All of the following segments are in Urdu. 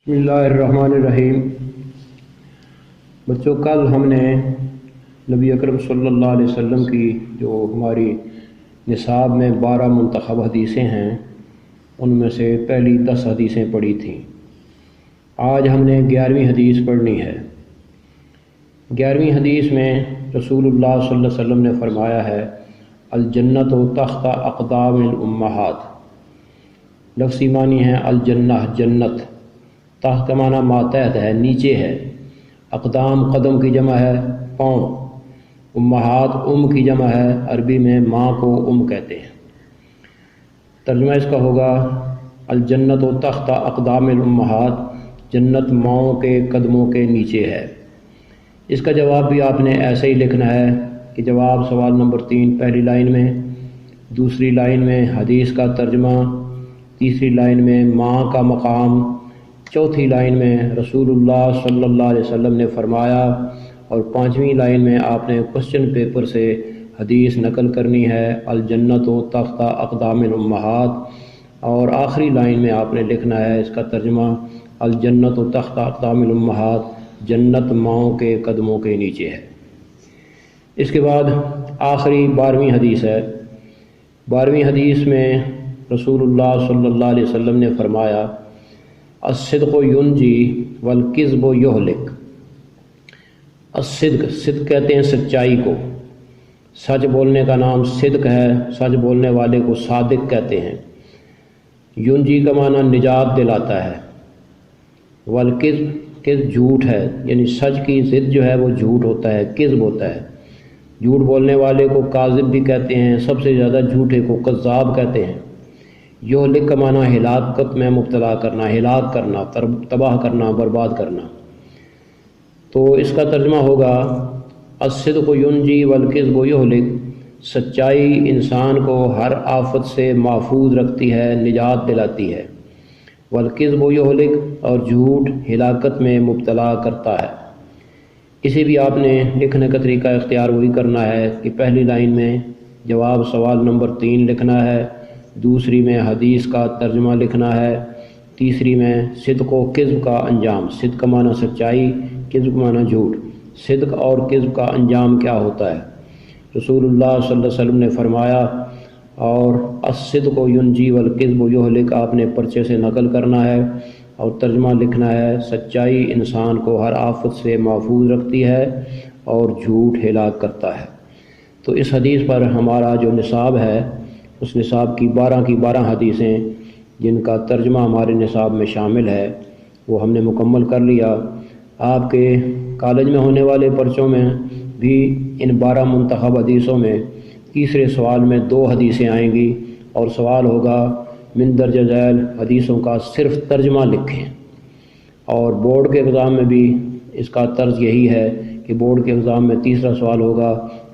بسم اللہ الرحمن الرحیم۔ بچوں، کل ہم نے نبی اکرم صلی اللہ علیہ وسلم کی جو ہماری نصاب میں 12 منتخب حدیثیں ہیں ان میں سے پہلی 10 حدیثیں پڑھی تھیں۔ آج ہم نے 11ویں حدیث پڑھنی ہے۔ 11ویں حدیث میں رسول اللہ صلی اللہ علیہ وسلم نے فرمایا ہے الجنت تحت اقدام الامہات۔ لفظی معنی ہے الجنہ جنت، تحت کا معنی ماتحت ہے، نیچے ہے، اقدام قدم کی جمع ہے پاؤں، امہات کی جمع ہے، عربی میں ماں کو کہتے ہیں۔ ترجمہ اس کا ہوگا الجنت تحت اقدام الامہات، جنت ماؤں کے قدموں کے نیچے ہے۔ اس کا جواب بھی آپ نے ایسے ہی لکھنا ہے کہ جواب سوال نمبر 3 پہلی لائن میں، دوسری لائن میں حدیث کا ترجمہ، تیسری لائن میں ماں کا مقام، چوتھی لائن میں رسول اللہ صلی اللہ علیہ وسلم نے فرمایا، اور 5ویں لائن میں آپ نے کوسچن پیپر سے حدیث نقل کرنی ہے الجنت تحت اقدام الامہات، اور آخری لائن میں آپ نے لکھنا ہے اس کا ترجمہ الجنت تحت اقدام الامہات، جنت ماؤں کے قدموں کے نیچے ہے۔ اس کے بعد آخری 12ویں حدیث ہے۔ 12ویں حدیث میں رسول اللہ صلی اللہ علیہ وسلم نے فرمایا الصدق ینجی والکذب یہلک۔ صدق کہتے ہیں سچائی کو، سچ بولنے کا نام صدق ہے، سچ بولنے والے کو صادق کہتے ہیں۔ ینجی کا معنی نجات دلاتا ہے، والکذب جھوٹ ہے، یعنی سچ کی ضد جو ہے وہ جھوٹ ہوتا ہے، کذب ہوتا ہے۔ جھوٹ بولنے والے کو کاذب بھی کہتے ہیں، سب سے زیادہ جھوٹے کو کذاب کہتے ہیں۔ یہلک کا معنی ہلاکت میں مبتلا کرنا، ہلاک کرنا، تباہ کرنا، برباد کرنا۔ تو اس کا ترجمہ ہوگا الصدق ینجی والکذب یہلک، سچائی انسان کو ہر آفت سے محفوظ رکھتی ہے، نجات دلاتی ہے، والکذب یہلک، اور جھوٹ ہلاکت میں مبتلا کرتا ہے۔ اسے بھی آپ نے لکھنے کا طریقہ اختیار وہی کرنا ہے کہ پہلی لائن میں جواب سوال نمبر 3 لکھنا ہے، دوسری میں حدیث کا ترجمہ لکھنا ہے، تیسری میں صدق و کذب کا انجام۔ صدق کا معنی سچائی، کذب کا معنی جھوٹ۔ صدق اور کذب کا انجام کیا ہوتا ہے؟ رسول اللہ صلی اللہ علیہ وسلم نے فرمایا، اور الصدق ینجی والکذب یہلک آپ نے پرچے سے نقل کرنا ہے اور ترجمہ لکھنا ہے سچائی انسان کو ہر آفت سے محفوظ رکھتی ہے اور جھوٹ ہلاک کرتا ہے۔ تو اس حدیث پر ہمارا جو نصاب ہے اس نصاب کی 12 حدیثیں جن کا ترجمہ ہمارے نصاب میں شامل ہے وہ ہم نے مکمل کر لیا۔ آپ کے کالج میں ہونے والے پرچوں میں بھی ان 12 منتخب حدیثوں میں تیسرے سوال میں 2 حدیثیں آئیں گی، اور سوال ہوگا من درجہ ذیل حدیثوں کا صرف ترجمہ لکھیں۔ اور بورڈ کے ایگزام میں بھی اس کا طرز یہی ہے کہ بورڈ کے ایگزام میں تیسرا سوال ہوگا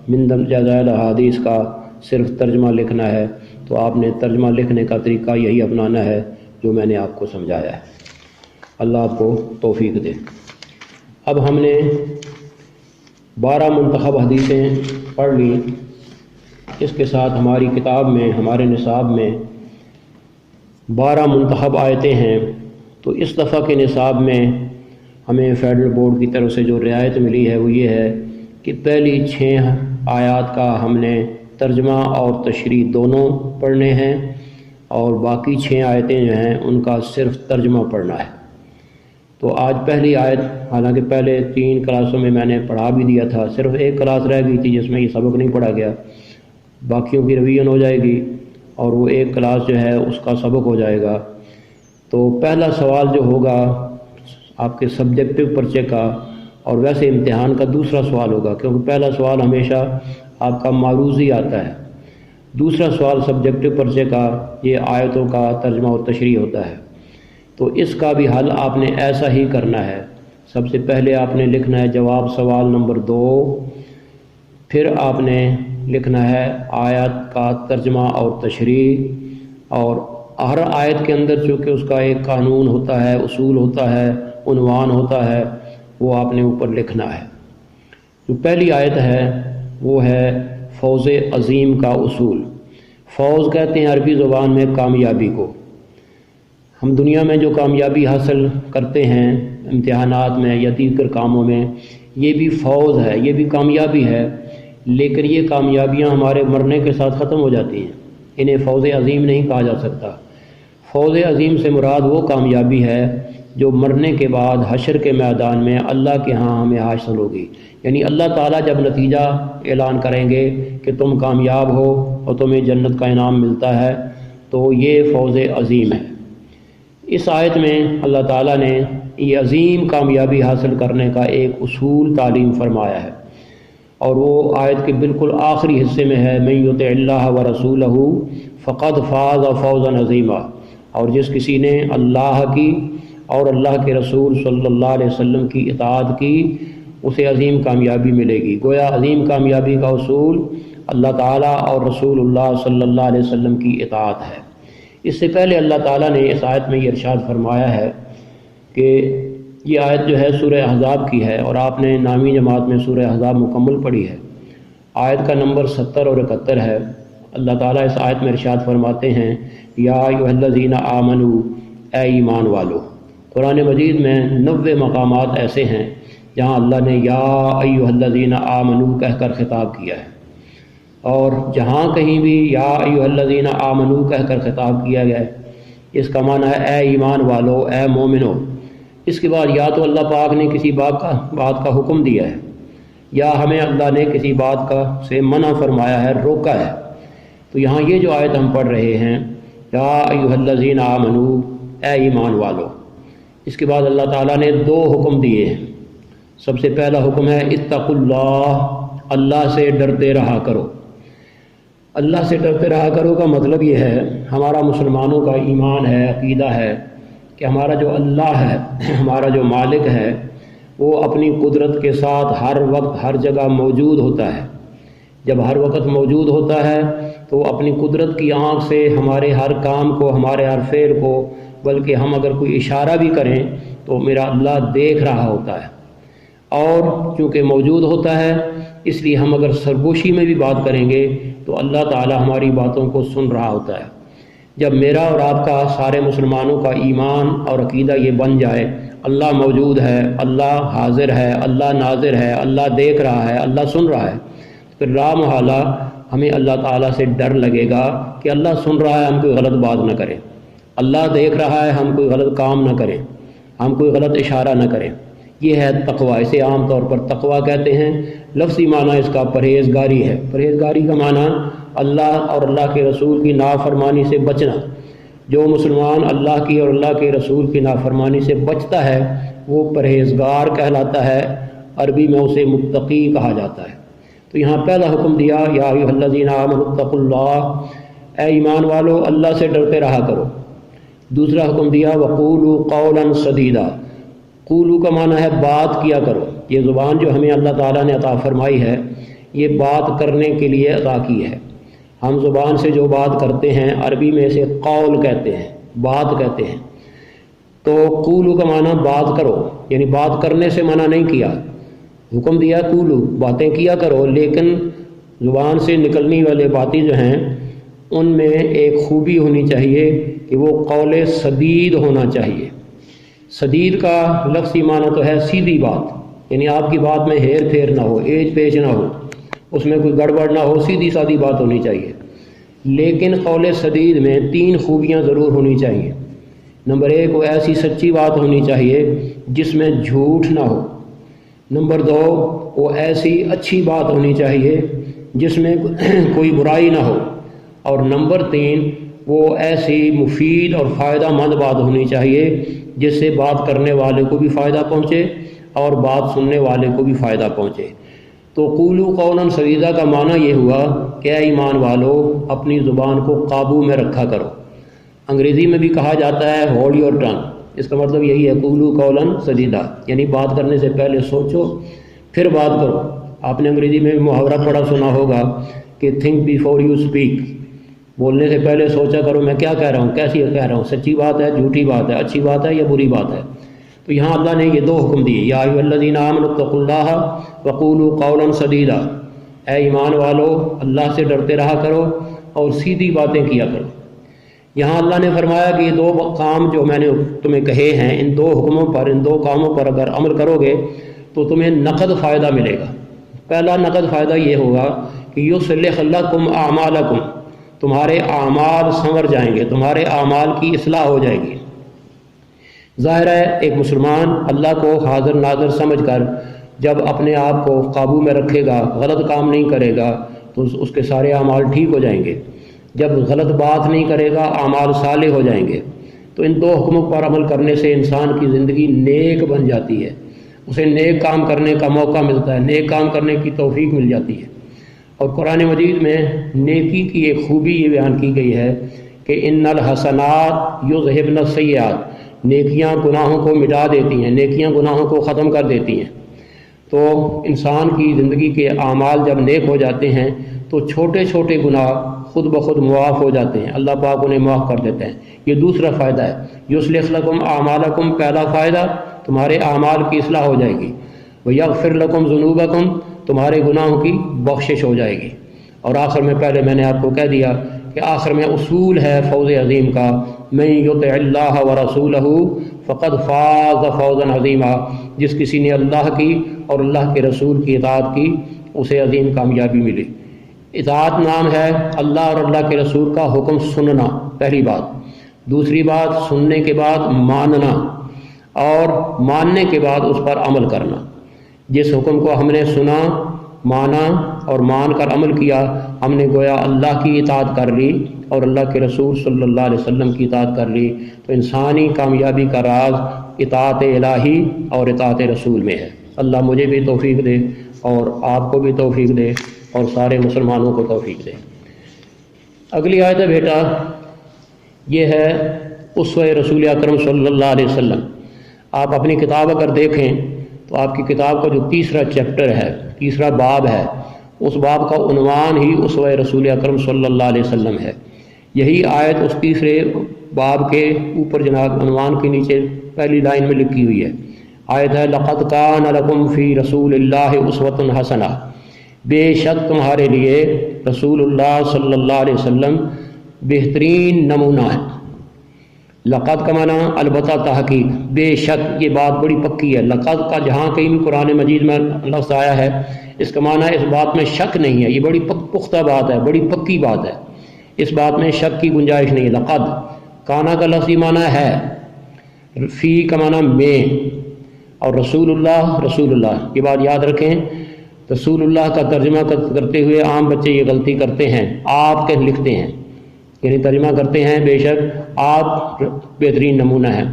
من درجہ ذیل حدیث کا صرف ترجمہ لکھنا ہے۔ تو آپ نے ترجمہ لکھنے کا طریقہ یہی اپنانا ہے جو میں نے آپ کو سمجھایا ہے۔ اللہ آپ کو توفیق دے۔ اب ہم نے 12 منتخب حدیثیں پڑھ لی، اس کے ساتھ ہماری کتاب میں، ہمارے نصاب میں 12 منتخب آیتیں ہیں۔ تو اس دفعہ کے نصاب میں ہمیں فیڈرل بورڈ کی طرف سے جو رعایت ملی ہے وہ یہ ہے کہ پہلی 6 آیات کا ہم نے ترجمہ اور تشریح دونوں پڑھنے ہیں، اور باقی 6 آیتیں جو ہیں ان کا صرف ترجمہ پڑھنا ہے۔ تو آج پہلی آیت، حالانکہ پہلے 3 کلاسوں میں میں نے پڑھا بھی دیا تھا، صرف ایک کلاس رہ گئی تھی جس میں یہ سبق نہیں پڑھا گیا، باقیوں کی ریویژن ہو جائے گی اور وہ ایک کلاس جو ہے اس کا سبق ہو جائے گا۔ تو پہلا سوال جو ہوگا آپ کے سبجیکٹو پرچے کا، اور ویسے امتحان کا دوسرا سوال ہوگا، کیونکہ پہلا سوال ہمیشہ آپ کا معروض ہی آتا ہے۔ دوسرا سوال سبجیکٹو پرچے کا یہ آیتوں کا ترجمہ اور تشریح ہوتا ہے۔ تو اس کا بھی حل آپ نے ایسا ہی کرنا ہے۔ سب سے پہلے آپ نے لکھنا ہے جواب سوال نمبر 2، پھر آپ نے لکھنا ہے آیت کا ترجمہ اور تشریح، اور ہر آیت کے اندر چونکہ اس کا ایک قانون ہوتا ہے، اصول ہوتا ہے، عنوان ہوتا ہے، وہ آپ نے اوپر لکھنا ہے۔ جو پہلی آیت ہے وہ ہے فوز عظیم کا اصول۔ فوز کہتے ہیں عربی زبان میں کامیابی کو۔ ہم دنیا میں جو کامیابی حاصل کرتے ہیں امتحانات میں یا دیگر کاموں میں، یہ بھی فوز ہے، یہ بھی کامیابی ہے، لیکن یہ کامیابیاں ہمارے مرنے کے ساتھ ختم ہو جاتی ہیں، انہیں فوز عظیم نہیں کہا جا سکتا۔ فوز عظیم سے مراد وہ کامیابی ہے جو مرنے کے بعد حشر کے میدان میں اللہ کے ہاں ہمیں حاصل ہوگی، یعنی اللہ تعالیٰ جب نتیجہ اعلان کریں گے کہ تم کامیاب ہو اور تمہیں جنت کا انعام ملتا ہے، تو یہ فوز عظیم ہے۔ اس آیت میں اللہ تعالیٰ نے یہ عظیم کامیابی حاصل کرنے کا ایک اصول تعلیم فرمایا ہے، اور وہ آیت کے بالکل آخری حصے میں ہے، من یطع اللہ ورسولہ فقد فاز فوزا عظیما، اور جس کسی نے اللہ کی اور اللہ کے رسول صلی اللہ علیہ وسلم کی اطاعت کی اسے عظیم کامیابی ملے گی۔ گویا عظیم کامیابی کا اصول اللہ تعالیٰ اور رسول اللہ صلی اللہ علیہ وسلم کی اطاعت ہے۔ اس سے پہلے اللہ تعالیٰ نے اس آیت میں یہ ارشاد فرمایا ہے کہ یہ آیت جو ہے سورہ احزاب کی ہے، اور آپ نے نامی جماعت میں سورہ احزاب مکمل پڑھی ہے۔ آیت کا نمبر 70 اور 71 ہے۔ اللہ تعالیٰ اس آیت میں ارشاد فرماتے ہیں، یا ایھا الذین آمنوا، اے ایمان والو۔ قرآن مجید میں 90 مقامات ایسے ہیں جہاں اللہ نے یا ایھا الذین آمنوا کہہ کر خطاب کیا ہے، اور جہاں کہیں بھی یا ایھا الذین آمنوا کہہ کر خطاب کیا گیا ہے، اس کا معنی ہے اے ایمان والو، اے مومنو۔ اس کے بعد یا تو اللہ پاک نے کسی بات کا حکم دیا ہے، یا ہمیں اللہ نے کسی بات سے منع فرمایا ہے، روکا ہے۔ تو یہاں یہ جو آیت ہم پڑھ رہے ہیں، یا ایھا الذین آمنوا، اے ایمان والو، اس کے بعد اللہ تعالیٰ نے 2 حکم دیے ہیں۔ سب سے پہلا حکم ہے اتقوا اللہ، اللہ سے ڈرتے رہا کرو۔ اللہ سے ڈرتے رہا کرو کا مطلب یہ ہے، ہمارا مسلمانوں کا ایمان ہے، عقیدہ ہے کہ ہمارا جو اللہ ہے، ہمارا جو مالک ہے، وہ اپنی قدرت کے ساتھ ہر وقت ہر جگہ موجود ہوتا ہے۔ جب ہر وقت موجود ہوتا ہے تو اپنی قدرت کی آنکھ سے ہمارے ہر کام کو، ہمارے ہر فعل کو، بلکہ ہم اگر کوئی اشارہ بھی کریں تو میرا اللہ دیکھ رہا ہوتا ہے، اور چونکہ موجود ہوتا ہے اس لیے ہم اگر سرگوشی میں بھی بات کریں گے تو اللہ تعالیٰ ہماری باتوں کو سن رہا ہوتا ہے۔ جب میرا اور آپ کا، سارے مسلمانوں کا ایمان اور عقیدہ یہ بن جائے، اللہ موجود ہے، اللہ حاضر ہے، اللہ ناظر ہے، اللہ دیکھ رہا ہے، اللہ سن رہا ہے، پھر لا محالہ ہمیں اللہ تعالیٰ سے ڈر لگے گا کہ اللہ سن رہا ہے، ہم کوئی غلط بات نہ کریں، اللہ دیکھ رہا ہے، ہم کوئی غلط کام نہ کریں، ہم کوئی غلط اشارہ نہ کریں۔ یہ ہے تقویٰ، اسے عام طور پر تقویٰ کہتے ہیں۔ لفظی معنی اس کا پرہیزگاری ہے۔ پرہیزگاری کا معنی اللہ اور اللہ کے رسول کی نافرمانی سے بچنا۔ جو مسلمان اللہ کی اور اللہ کے رسول کی نافرمانی سے بچتا ہے وہ پرہیزگار کہلاتا ہے، عربی میں اسے متقی کہا جاتا ہے۔ تو یہاں پہلا حکم دیا، یا ایھا الذین آمنوا اتقوا اللہ، اے ایمان والو اللہ سے ڈرتے رہا کرو۔ دوسرا حکم دیا، وقولوا قولا سدیدا۔ قولو کا معنی ہے بات کیا کرو۔ یہ زبان جو ہمیں اللہ تعالیٰ نے عطا فرمائی ہے، یہ بات کرنے کے لیے عطا کی ہے۔ ہم زبان سے جو بات کرتے ہیں عربی میں اسے قول کہتے ہیں، بات کہتے ہیں۔ تو قولو کا معنی بات کرو، یعنی بات کرنے سے منع نہیں کیا، حکم دیا قولو، باتیں کیا کرو، لیکن زبان سے نکلنے والے باتیں جو ہیں ان میں ایک خوبی ہونی چاہیے کہ وہ قول سدید ہونا چاہیے۔ سدید کا لفظی معنی تو ہے سیدھی بات، یعنی آپ کی بات میں ہیر پھیر نہ ہو، ایج پیچ نہ ہو، اس میں کوئی گڑبڑ نہ ہو، سیدھی سادھی بات ہونی چاہیے۔ لیکن قول سدید میں 3 خوبیاں ضرور ہونی چاہیے۔ نمبر 1، وہ ایسی سچی بات ہونی چاہیے جس میں جھوٹ نہ ہو۔ نمبر 2، وہ ایسی اچھی بات ہونی چاہیے جس میں کوئی برائی نہ ہو۔ اور نمبر 3، وہ ایسی مفید اور فائدہ مند بات ہونی چاہیے جس سے بات کرنے والے کو بھی فائدہ پہنچے اور بات سننے والے کو بھی فائدہ پہنچے۔ تو قولوا قولا سدیدا کا معنی یہ ہوا کہ اے ایمان والو اپنی زبان کو قابو میں رکھا کرو۔ انگریزی میں بھی کہا جاتا ہے ہولڈ یور ٹنگ، اس کا مطلب یہی ہے قولوا قولا سدیدا، یعنی بات کرنے سے پہلے سوچو پھر بات کرو۔ آپ نے انگریزی میں بھی محاورہ پڑھا سنا ہوگا کہ تھنک بیفور یو اسپیک، بولنے سے پہلے سوچا کرو میں کیا کہہ رہا ہوں، کیسی کہہ رہا ہوں، سچی بات ہے، جھوٹی بات ہے، اچھی بات ہے یا بری بات ہے۔ تو یہاں اللہ نے یہ 2 حکم دیے، یا ایھا الذین آمنوا اتقوا اللہ وقولوا قولا سدیدا، اے ایمان والو اللہ سے ڈرتے رہا کرو اور سیدھی باتیں کیا کرو۔ یہاں اللہ نے فرمایا کہ یہ دو کام جو میں نے تمہیں کہے ہیں، ان دو حکموں پر، ان دو کاموں پر اگر عمل کرو گے تو تمہیں نقد فائدہ ملے گا۔ پہلا نقد فائدہ یہ ہوگا کہ یصلح لکم اعمالکم، تمہارے اعمال سنور جائیں گے، تمہارے اعمال کی اصلاح ہو جائے گی۔ ظاہر ہے ایک مسلمان اللہ کو حاضر ناظر سمجھ کر جب اپنے آپ کو قابو میں رکھے گا، غلط کام نہیں کرے گا تو اس کے سارے اعمال ٹھیک ہو جائیں گے۔ جب غلط بات نہیں کرے گا اعمال صالح ہو جائیں گے۔ تو ان دو حکموں پر عمل کرنے سے انسان کی زندگی نیک بن جاتی ہے، اسے نیک کام کرنے کا موقع ملتا ہے، نیک کام کرنے کی توفیق مل جاتی ہے۔ اور قرآن مجید میں نیکی کی ایک خوبی یہ بیان کی گئی ہے کہ ان الحسنات یذہبن السیئات، نیکیاں گناہوں کو مٹا دیتی ہیں، نیکیاں گناہوں کو ختم کر دیتی ہیں۔ تو انسان کی زندگی کے اعمال جب نیک ہو جاتے ہیں تو چھوٹے چھوٹے گناہ خود بخود معاف ہو جاتے ہیں، اللہ پاک انہیں معاف کر دیتے ہیں۔ یہ دوسرا فائدہ ہے، یصلح لکم اعمالکم، پہلا فائدہ تمہارے اعمال کی اصلاح ہو جائے گی، ویغفر لکم ذنوبکم، تمہارے گناہوں کی بخشش ہو جائے گی۔ اور آخر میں، پہلے میں نے آپ کو کہہ دیا کہ آخر میں اصول ہے فوز عظیم کا، من یطع اللہ ورسولہ فقد فاز فوزا عظیما، جس کسی نے اللہ کی اور اللہ کے رسول کی اطاعت کی اسے عظیم کامیابی ملی۔ اطاعت نام ہے اللہ اور اللہ کے رسول کا حکم سننا، پہلی بات۔ دوسری بات، سننے کے بعد ماننا، اور ماننے کے بعد اس پر عمل کرنا۔ جس حکم کو ہم نے سنا، مانا اور مان کر عمل کیا، ہم نے گویا اللہ کی اطاعت کر لی اور اللہ کے رسول صلی اللہ علیہ وسلم کی اطاعت کر لی۔ تو انسانی کامیابی کا راز اطاعت الہی اور اطاعت رسول میں ہے۔ اللہ مجھے بھی توفیق دے اور آپ کو بھی توفیق دے اور سارے مسلمانوں کو توفیق دے۔ اگلی آیت ہے بیٹا، یہ ہے اسوہ رسول اکرم صلی اللہ علیہ وسلم۔ آپ اپنی کتاب اگر دیکھیں تو آپ کی کتاب کا جو تیسرا چیپٹر ہے، تیسرا باب ہے، اس باب کا عنوان ہی اسوہ رسول اکرم صلی اللہ علیہ وسلم ہے۔ یہی آیت اس تیسرے باب کے اوپر جناب عنوان کے نیچے پہلی لائن میں لکھی ہوئی ہے۔ آیت ہے لقد کان لکم فی رسول اللہ اسوۃ حسنہ، بے شک تمہارے لیے رسول اللہ صلی اللہ علیہ وسلم بہترین نمونہ ہے۔ لقد کا معنی البتہ تحقیق، بے شک، یہ بات بڑی پکی ہے۔ لقد کا جہاں کہیں بھی قرآن مجید میں لفظ آیا ہے، اس کا معنی اس بات میں شک نہیں ہے، یہ بڑی پختہ بات ہے، بڑی پکی بات ہے، اس بات میں شک کی گنجائش نہیں ہے۔ لقد کانا کا لفظی معنی ہے، فی کا معنی میں، اور رسول اللہ، یہ بات یاد رکھیں۔ رسول اللہ کا ترجمہ کرتے ہوئے عام بچے یہ غلطی کرتے ہیں، آپ کے لکھتے ہیں، یعنی ترجمہ کرتے ہیں بے شک آپ بہترین نمونہ ہیں۔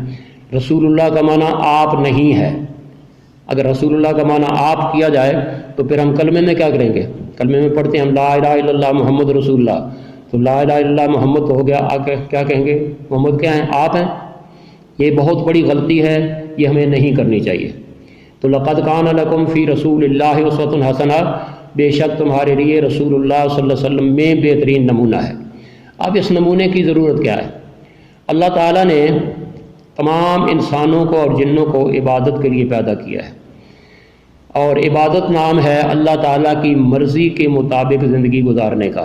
رسول اللہ کا معنی آپ نہیں ہے۔ اگر رسول اللہ کا معنی آپ کیا جائے تو پھر ہم کلمے میں کیا کریں گے؟ کلمے میں پڑھتے ہیں ہم لا الہ الا اللہ محمد رسول اللہ، تو لا الہ الا اللہ محمد تو ہو گیا، آگے کیا کہیں گے؟ محمد کیا ہیں؟ آپ ہیں۔ یہ بہت بڑی غلطی ہے، یہ ہمیں نہیں کرنی چاہیے۔ تو لقد کان لکم فی رسول اللہ اسوۃ حسنہ، بے شک تمہارے لیے رسول اللہ صلی اللہ علیہ وسلم میں بہترین نمونہ ہے۔ اب اس نمونے کی ضرورت کیا ہے؟ اللہ تعالیٰ نے تمام انسانوں کو اور جنوں کو عبادت کے لیے پیدا کیا ہے، اور عبادت نام ہے اللہ تعالیٰ کی مرضی کے مطابق زندگی گزارنے کا،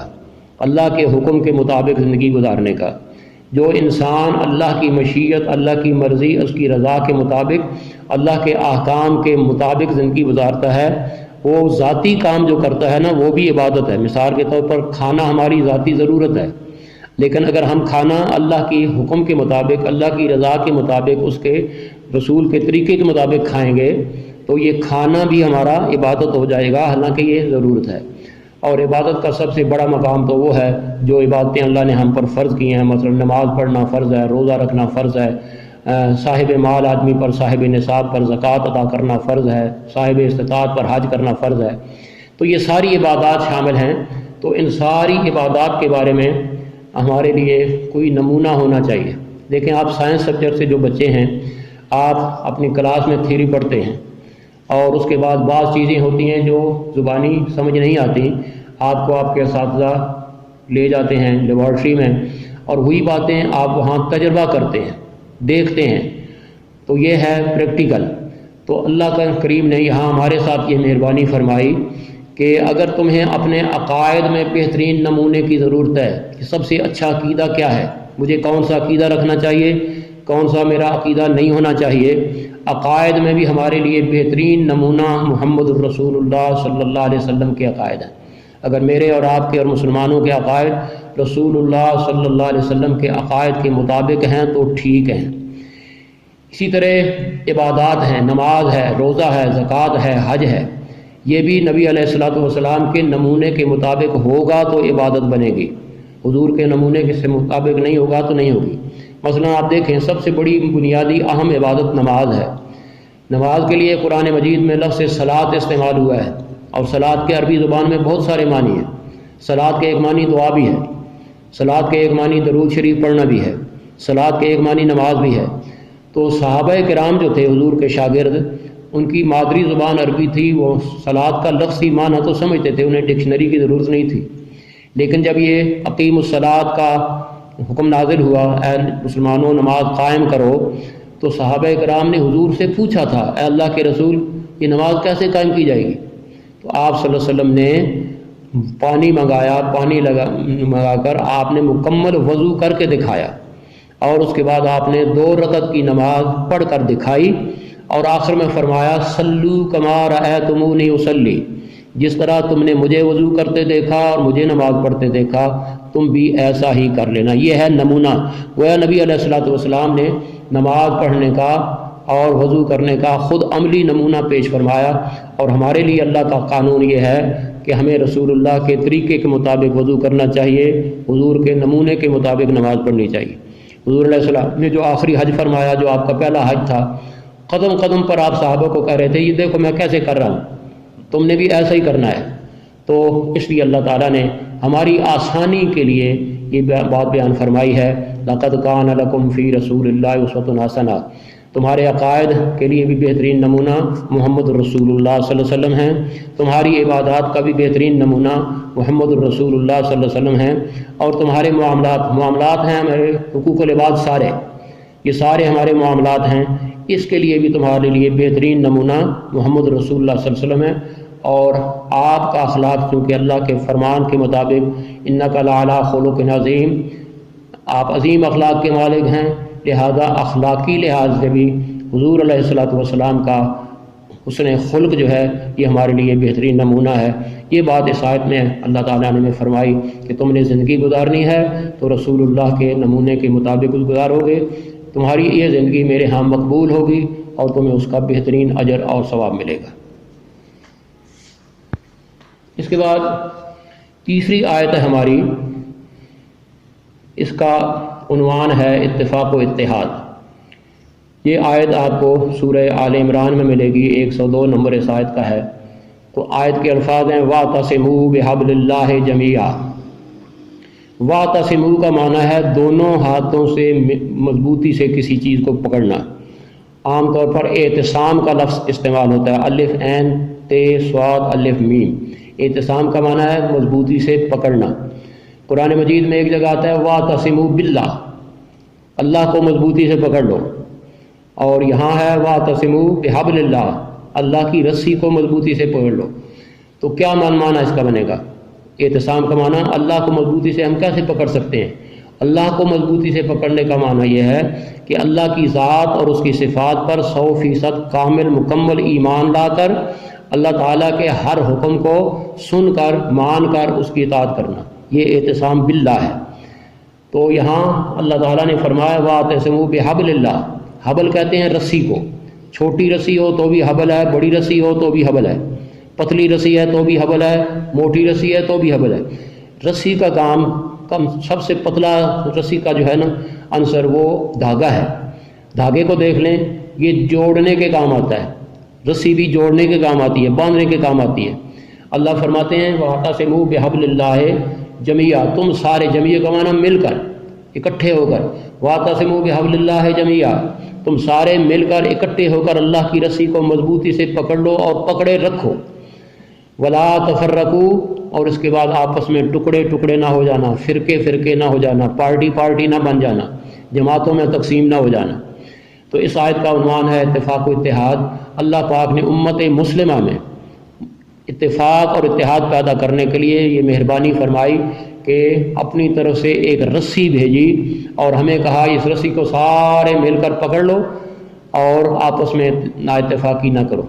اللہ کے حکم کے مطابق زندگی گزارنے کا۔ جو انسان اللہ کی مشیت، اللہ کی مرضی، اس کی رضا کے مطابق، اللہ کے احکام کے مطابق زندگی گزارتا ہے، وہ ذاتی کام جو کرتا ہے نا، وہ بھی عبادت ہے۔ مثال کے طور پر کھانا ہماری ذاتی ضرورت ہے، لیکن اگر ہم کھانا اللہ کی حکم کے مطابق، اللہ کی رضا کے مطابق، اس کے رسول کے طریقے کے مطابق کھائیں گے تو یہ کھانا بھی ہمارا عبادت ہو جائے گا، حالانکہ یہ ضرورت ہے۔ اور عبادت کا سب سے بڑا مقام تو وہ ہے جو عبادتیں اللہ نے ہم پر فرض کی ہیں، مثلا نماز پڑھنا فرض ہے، روزہ رکھنا فرض ہے، صاحب مال آدمی پر، صاحب نصاب پر زکوٰۃ ادا کرنا فرض ہے، صاحب استطاعت پر حج کرنا فرض ہے۔ تو یہ ساری عبادات شامل ہیں۔ تو ان ساری عبادات کے بارے میں ہمارے لیے کوئی نمونہ ہونا چاہیے۔ دیکھیں، آپ سائنس سبجیکٹ سے جو بچے ہیں، آپ اپنی کلاس میں تھیوری پڑھتے ہیں، اور اس کے بعد بعض چیزیں ہوتی ہیں جو زبانی سمجھ نہیں آتی، آپ کو آپ کے اساتذہ لے جاتے ہیں لیبارٹری میں، اور وہی باتیں آپ وہاں تجربہ کرتے ہیں، دیکھتے ہیں، تو یہ ہے پریکٹیکل۔ تو اللہ کا کریم نے یہاں ہمارے ساتھ یہ مہربانی فرمائی کہ اگر تمہیں اپنے عقائد میں بہترین نمونے کی ضرورت ہے کہ سب سے اچھا عقیدہ کیا ہے، مجھے کون سا عقیدہ رکھنا چاہیے، کون سا میرا عقیدہ نہیں ہونا چاہیے، عقائد میں بھی ہمارے لیے بہترین نمونہ محمد الرسول اللہ صلی اللہ علیہ وسلم کے عقائد ہیں۔ اگر میرے اور آپ کے اور مسلمانوں کے عقائد رسول اللہ صلی اللہ علیہ وسلم کے عقائد کے مطابق ہیں تو ٹھیک ہیں۔ اسی طرح عبادات ہیں، نماز ہے، روزہ ہے، زکوٰۃ ہے، حج ہے، یہ بھی نبی علیہ الصلوۃ والسلام کے نمونے کے مطابق ہوگا تو عبادت بنے گی، حضور کے نمونے کے مطابق نہیں ہوگا تو نہیں ہوگی۔ مثلا آپ دیکھیں سب سے بڑی بنیادی اہم عبادت نماز ہے۔ نماز کے لیے قرآن مجید میں لفظ صلاۃ استعمال ہوا ہے، اور صلاۃ کے عربی زبان میں بہت سارے معنی ہیں۔ صلاۃ کے ایک معنی دعا بھی ہے، صلاۃ کے ایک معنی درود شریف پڑھنا بھی ہے، صلاۃ کے ایک معنی نماز بھی ہے۔ تو صحابہ کرام جو تھے حضور کے شاگرد، ان کی مادری زبان عربی تھی، وہ صلاۃ کا لفظی معنی تو سمجھتے تھے، انہیں ڈکشنری کی ضرورت نہیں تھی۔ لیکن جب یہ اقیم الصلاۃ کا حکم نازل ہوا، اے مسلمانوں نماز قائم کرو، تو صحابہ کرام نے حضور سے پوچھا تھا، اے اللہ کے رسول یہ نماز کیسے قائم کی جائے گی؟ تو آپ صلی اللہ علیہ وسلم نے پانی منگایا، پانی منگا کر آپ نے مکمل وضو کر کے دکھایا، اور اس کے بعد آپ نے 2 رکعت کی نماز پڑھ کر دکھائی، اور آخر میں فرمایا صلو کما رأیتمونی اصلی، جس طرح تم نے مجھے وضو کرتے دیکھا اور مجھے نماز پڑھتے دیکھا تم بھی ایسا ہی کر لینا۔ یہ ہے نمونہ۔ گویا نبی علیہ الصلوۃ والسلام نے نماز پڑھنے کا اور وضو کرنے کا خود عملی نمونہ پیش فرمایا، اور ہمارے لیے اللہ کا قانون یہ ہے کہ ہمیں رسول اللہ کے طریقے کے مطابق وضو کرنا چاہیے، حضور کے نمونے کے مطابق نماز پڑھنی چاہیے۔ حضور علیہ السلام نے جو آخری حج فرمایا، جو آپ کا پہلا حج تھا، قدم قدم پر آپ صحابہ کو کہہ رہے تھے یہ دیکھو میں کیسے کر رہا ہوں، تم نے بھی ایسا ہی کرنا ہے۔ تو اس لیے اللہ تعالیٰ نے ہماری آسانی کے لیے یہ بات بیان فرمائی ہے، لقد کان لکم فی رسول اللہ اسوۃ حسنہ، تمہارے عقائد کے لیے بھی بہترین نمونہ محمد الرسول اللہ صلی اللہ علیہ وسلم ہیں، تمہاری عبادات کا بھی بہترین نمونہ محمد الرسول اللہ صلی اللہ علیہ وسلم ہیں، اور تمہارے معاملات ہیں ہمارے حقوق العباد، سارے یہ سارے ہمارے معاملات ہیں، اس کے لیے بھی تمہارے لیے بہترین نمونہ محمد رسول اللہ صلی اللہ علیہ وسلم ہے۔ اور آپ کا اخلاق چونکہ اللہ کے فرمان کے مطابق انک لعلی خلق عظیم، آپ عظیم اخلاق کے مالک ہیں، لہذا اخلاقی لحاظ سے بھی حضور علیہ الصلوۃ والسلام کا حسن خلق جو ہے یہ ہمارے لیے بہترین نمونہ ہے۔ یہ بات اس آیت میں اللہ تعالیٰ نے فرمائی کہ تم نے زندگی گزارنی ہے تو رسول اللہ کے نمونے کے مطابق گزارو گے، تمہاری یہ زندگی میرے ہاں مقبول ہوگی اور تمہیں اس کا بہترین اجر اور ثواب ملے گا۔ اس کے بعد تیسری آیت ہے ہماری، اس کا عنوان ہے اتفاق و اتحاد۔ یہ آیت آپ کو سورہ آل عمران میں ملے گی، 102 نمبر اس آیت کا ہے۔ تو آیت کے الفاظ ہیں وَاعْتَصِمُوا بِحَبْلِ اللَّهِ جَمِيعًا۔ وَاعْتَصِمُوا کا معنی ہے دونوں ہاتھوں سے مضبوطی سے کسی چیز کو پکڑنا۔ عام طور پر اعتصام کا لفظ استعمال ہوتا ہے، الف عین تے صاد الف میم۔ اعتصام کا معنی ہے مضبوطی سے پکڑنا۔ قرآن مجید میں ایک جگہ آتا ہے وَاعْتَصِمُوا بِاللَّهِ، اللہ کو مضبوطی سے پکڑ لو، اور یہاں ہے وَاعْتَصِمُوا بِحَبْلِ اللَّهِ، اللہ کی رسی کو مضبوطی سے پکڑ لو۔ تو کیا معنی اس کا بنے گا؟ اعتصام کا معنی اللہ کو مضبوطی سے ہم کیسے پکڑ سکتے ہیں؟ اللہ کو مضبوطی سے پکڑنے کا معنی یہ ہے کہ اللہ کی ذات اور اس کی صفات پر 100% کامل مکمل ایمان لا کر اللہ تعالیٰ کے ہر حکم کو سن کر مان کر اس کی اطاعت کرنا، یہ اعتصام باللہ ہے۔ تو یہاں اللہ تعالیٰ نے فرمایا وَاعْتَصِمُوا بِحَبْلِ اللَّهِ، حبل کہتے ہیں رسی کو، چھوٹی رسی ہو تو بھی حبل ہے، بڑی رسی ہو تو بھی حبل ہے، پتلی رسی ہے تو بھی حبل ہے، موٹی رسی ہے تو بھی حبل ہے۔ رسی کا کام سب سے پتلا رسی کا جو ہے نا عنصر وہ دھاگا ہے۔ دھاگے کو دیکھ لیں، یہ جوڑنے کے کام آتا ہے، رسی بھی جوڑنے کے کام آتی ہے، باندھنے کے کام آتی ہے۔ اللہ فرماتے ہیں وَاعْتَصِمُوا بِحَبْلِ اللَّهِ جَمِيعًا، تم سارے، جميع کا معنی مل کر، اکٹھے ہو کر، وَاعْتَصِمُوا بِحَبْلِ اللَّهِ جَمِيعًا، تم سارے مل کر اکٹھے ہو کر اللہ کی رسی کو مضبوطی سے پکڑ لو اور پکڑے رکھو۔ وَلَا تَفَرَّقُوا، اور اس کے بعد آپس میں ٹکڑے ٹکڑے نہ ہو جانا، فرقے فرقے نہ ہو جانا، پارٹی پارٹی نہ بن جانا، جماعتوں میں تقسیم نہ ہو جانا۔ تو اس آیت کا عنوان ہے اتفاق و اتحاد۔ اللہ پاک نے امت مسلمہ میں اتفاق اور اتحاد پیدا کرنے کے لیے یہ مہربانی فرمائی کہ اپنی طرف سے ایک رسی بھیجی اور ہمیں کہا اس رسی کو سارے مل کر پکڑ لو اور آپس میں نا اتفاقی نہ کرو۔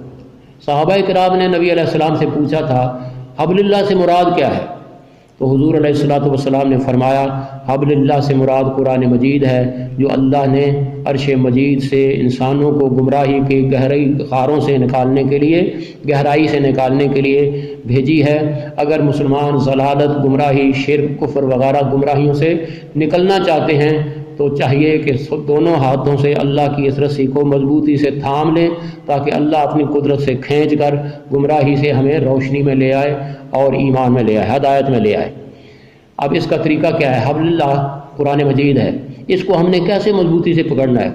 صحابہ کرام نے نبی علیہ السلام سے پوچھا تھا حبل اللہ سے مراد کیا ہے؟ تو حضور علیہ الصلوۃ والسلام نے فرمایا حبل اللہ سے مراد قرآن مجید ہے، جو اللہ نے عرش مجید سے انسانوں کو گمراہی کے گہرائی خاروں سے نکالنے کے لیے، گہرائی سے نکالنے کے لیے بھیجی ہے۔ اگر مسلمان ضلالت، گمراہی، شرک، کفر وغیرہ گمراہیوں سے نکلنا چاہتے ہیں تو چاہیے کہ دونوں ہاتھوں سے اللہ کی اس رسی کو مضبوطی سے تھام لیں تاکہ اللہ اپنی قدرت سے کھینچ کر گمراہی سے ہمیں روشنی میں لے آئے اور ایمان میں لے آئے، ہدایت میں لے آئے۔ اب اس کا طریقہ کیا ہے؟ حبل اللہ قرآن مجید ہے، اس کو ہم نے کیسے مضبوطی سے پکڑنا ہے؟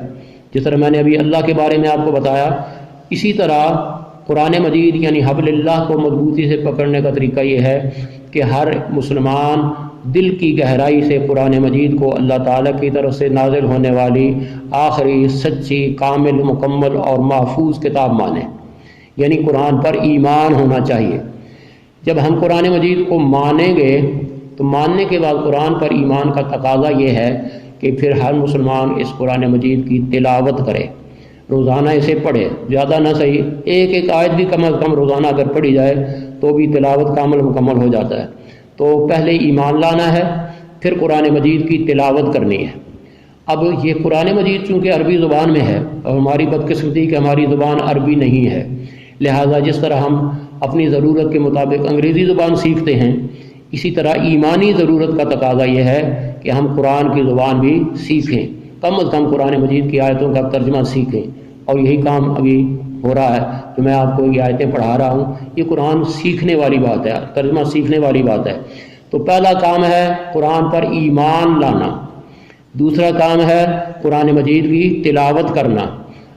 جس طرح میں نے ابھی اللہ کے بارے میں آپ کو بتایا، اسی طرح قرآن مجید یعنی حبل اللہ کو مضبوطی سے پکڑنے کا طریقہ یہ ہے کہ ہر مسلمان دل کی گہرائی سے قرآن مجید کو اللہ تعالیٰ کی طرف سے نازل ہونے والی آخری، سچی، کامل، مکمل اور محفوظ کتاب مانے، یعنی قرآن پر ایمان ہونا چاہیے۔ جب ہم قرآن مجید کو مانیں گے تو ماننے کے بعد قرآن پر ایمان کا تقاضا یہ ہے کہ پھر ہر مسلمان اس قرآن مجید کی تلاوت کرے، روزانہ اسے پڑھے، زیادہ نہ صحیح ایک ایک آیت بھی کم از کم روزانہ اگر پڑھی جائے تو بھی تلاوت کامل مکمل ہو جاتا ہے۔ تو پہلے ایمان لانا ہے، پھر قرآن مجید کی تلاوت کرنی ہے۔ اب یہ قرآن مجید چونکہ عربی زبان میں ہے اور ہماری بدقسمتی کہ ہماری زبان عربی نہیں ہے، لہٰذا جس طرح ہم اپنی ضرورت کے مطابق انگریزی زبان سیکھتے ہیں، اسی طرح ایمانی ضرورت کا تقاضا یہ ہے کہ ہم قرآن کی زبان بھی سیکھیں، کم از کم قرآن مجید کی آیتوں کا ترجمہ سیکھیں، اور یہی کام ابھی ہو رہا ہے۔ جو میں آپ کو یہ آیتیں پڑھا رہا ہوں یہ قرآن سیکھنے والی بات ہے، ترجمہ سیکھنے والی بات ہے۔ تو پہلا کام ہے قرآن پر ایمان لانا، دوسرا کام ہے قرآن مجید کی تلاوت کرنا،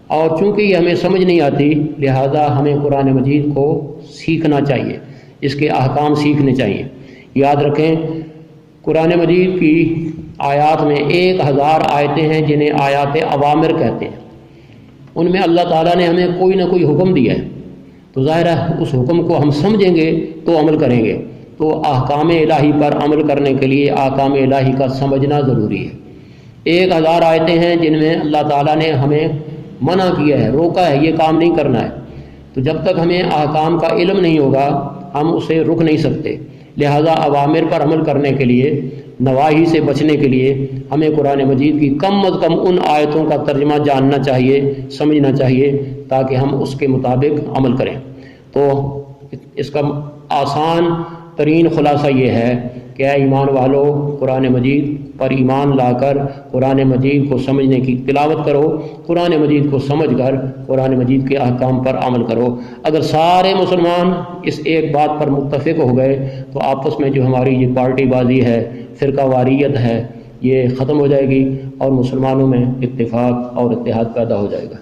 اور چونکہ یہ ہمیں سمجھ نہیں آتی لہذا ہمیں قرآن مجید کو سیکھنا چاہیے، اس کے احکام سیکھنے چاہیے۔ یاد رکھیں قرآن مجید کی آیات میں 1000 آیتیں ہیں جنہیں آیات اوامر کہتے ہیں۔ ان میں اللہ تعالیٰ نے ہمیں کوئی نہ کوئی حکم دیا ہے، تو ظاہر ہے اس حکم کو ہم سمجھیں گے تو عمل کریں گے۔ تو احکام الہی پر عمل کرنے کے لیے احکام الہی کا سمجھنا ضروری ہے۔ 1000 آیتیں ہیں جن میں اللہ تعالیٰ نے ہمیں منع کیا ہے، روکا ہے، یہ کام نہیں کرنا ہے۔ تو جب تک ہمیں احکام کا علم نہیں ہوگا ہم اسے رک نہیں سکتے، لہذا اوامر پر عمل کرنے کے لیے، نواہی سے بچنے کے لیے ہمیں قرآن مجید کی کم از کم ان آیتوں کا ترجمہ جاننا چاہیے، سمجھنا چاہیے تاکہ ہم اس کے مطابق عمل کریں۔ تو اس کا آسان ترین خلاصہ یہ ہے کہ اے ایمان والو، قرآن مجید پر ایمان لا کر قرآن مجید کو سمجھنے کی تلاوت کرو، قرآن مجید کو سمجھ کر قرآن مجید کے احکام پر عمل کرو۔ اگر سارے مسلمان اس ایک بات پر متفق ہو گئے تو آپس میں جو ہماری یہ پارٹی بازی ہے، فرقہ واریت ہے، یہ ختم ہو جائے گی اور مسلمانوں میں اتفاق اور اتحاد پیدا ہو جائے گا۔